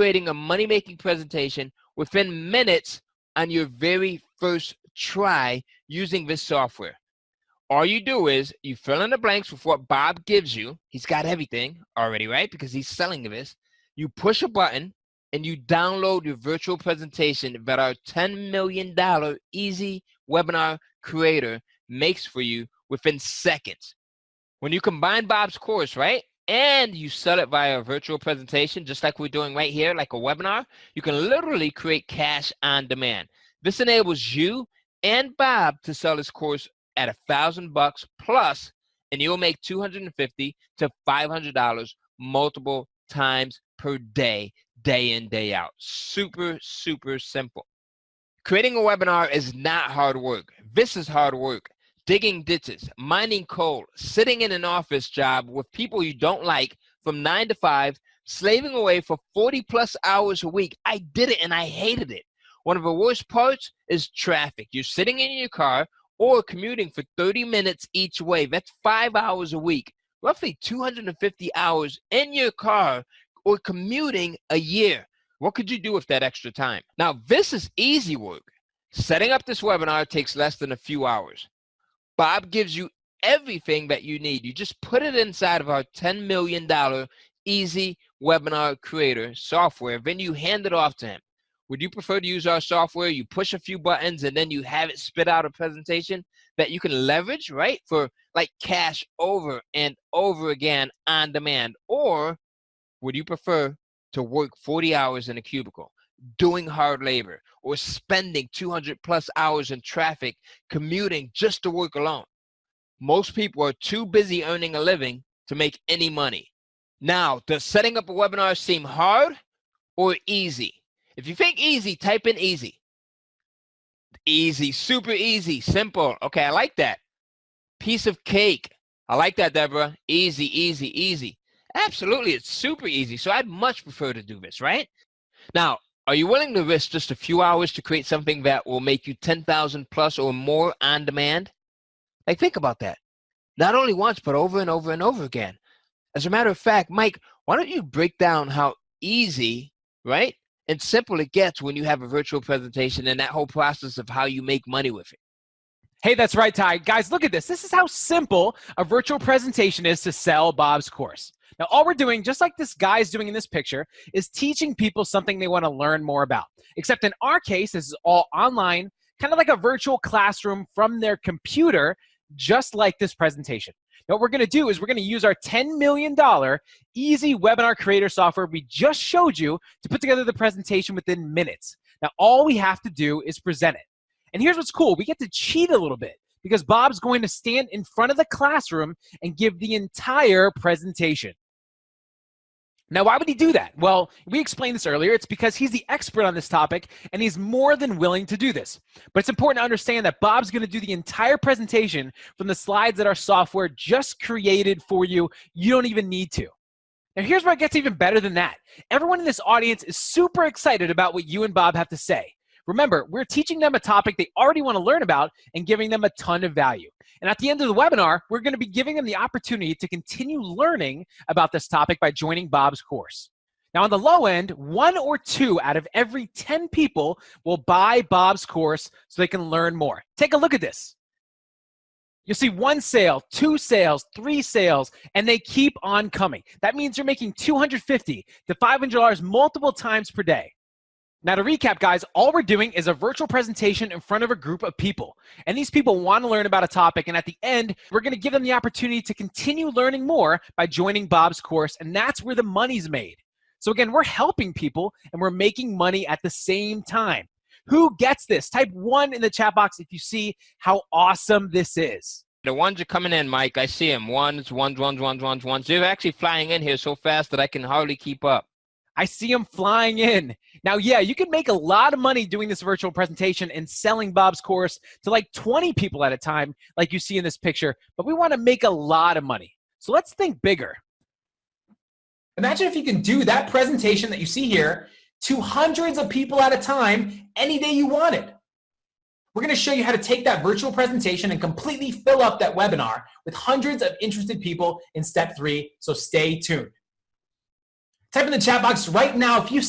creating a money-making presentation within minutes on your very first try using this software. All you do is you fill in the blanks with what Bob gives you. He's got everything already, right? Because he's selling this. You push a button and you download your virtual presentation that our $10 million easy webinar creator makes for you within seconds. When you combine Bob's course, right, and you sell it via a virtual presentation, just like we're doing right here, like a webinar, you can literally create cash on demand. This enables you and Bob to sell his course at $1,000 plus, and you'll make $250 to $500 multiple times per day, day in, day out. Super, super simple. Creating a webinar is not hard work. This is hard work. Digging ditches, mining coal, sitting in an office job with people you don't like from 9 to 5, slaving away for 40 plus hours a week. I did it and I hated it. One of the worst parts is traffic. You're sitting in your car or commuting for 30 minutes each way. That's 5 hours a week, roughly 250 hours in your car or commuting a year. What could you do with that extra time? Now, this is easy work. Setting up this webinar takes less than a few hours. Bob gives you everything that you need. You just put it inside of our $10 million easy webinar creator software, then you hand it off to him. Would you prefer to use our software? You push a few buttons and then you have it spit out a presentation that you can leverage, right? For like cash over and over again on demand. Or would you prefer to work 40 hours in a cubicle, doing hard labor, or spending 200 plus hours in traffic commuting just to work alone? Most people are too busy earning a living to make any money. Now, does setting up a webinar seem hard or easy? If you think easy, type in easy. Easy, super easy, simple. Okay, I like that. Piece of cake. I like that, Deborah. Easy, easy, easy. Absolutely, it's super easy. So I'd much prefer to do this, right? Now, are you willing to risk just a few hours to create something that will make you 10,000 plus or more on demand? Like, think about that. Not only once, but over and over and over again. As a matter of fact, Mike, why don't you break down how easy, right, and simple it gets when you have a virtual presentation and that whole process of how you make money with it? Hey, that's right, Ty. Guys, look at this. This is how simple a virtual presentation is to sell Bob's course. Now, all we're doing, just like this guy's doing in this picture, is teaching people something they want to learn more about. Except in our case, this is all online, kind of like a virtual classroom from their computer, just like this presentation. Now, what we're going to do is we're going to use our $10 million easy webinar creator software we just showed you to put together the presentation within minutes. Now, all we have to do is present it. And here's what's cool. We get to cheat a little bit because Bob's going to stand in front of the classroom and give the entire presentation. Now, why would he do that? Well, we explained this earlier. It's because he's the expert on this topic, and he's more than willing to do this. But it's important to understand that Bob's going to do the entire presentation from the slides that our software just created for you. You don't even need to. Now, here's where it gets even better than that. Everyone in this audience is super excited about what you and Bob have to say. Remember, we're teaching them a topic they already want to learn about and giving them a ton of value. And at the end of the webinar, we're going to be giving them the opportunity to continue learning about this topic by joining Bob's course. Now, on the low end, 1 or 2 out of every 10 people will buy Bob's course so they can learn more. Take a look at this. You'll see 1 sale, 2 sales, 3 sales, and they keep on coming. That means you're making $250 to $500 multiple times per day. Now, to recap, guys, all we're doing is a virtual presentation in front of a group of people. And these people want to learn about a topic. And at the end, we're going to give them the opportunity to continue learning more by joining Bob's course. And that's where the money's made. So again, we're helping people and we're making money at the same time. Who gets this? Type 1 in the chat box if you see how awesome this is. The ones are coming in, Mike. I see them. Ones. They're actually flying in here so fast that I can hardly keep up. I see them flying in. Now, yeah, you can make a lot of money doing this virtual presentation and selling Bob's course to like 20 people at a time, like you see in this picture, but we want to make a lot of money. So let's think bigger. Imagine if you can do that presentation that you see here to hundreds of people at a time any day you wanted. We're going to show you how to take that virtual presentation and completely fill up that webinar with hundreds of interested people in step 3, so stay tuned. Type in the chat box right now if you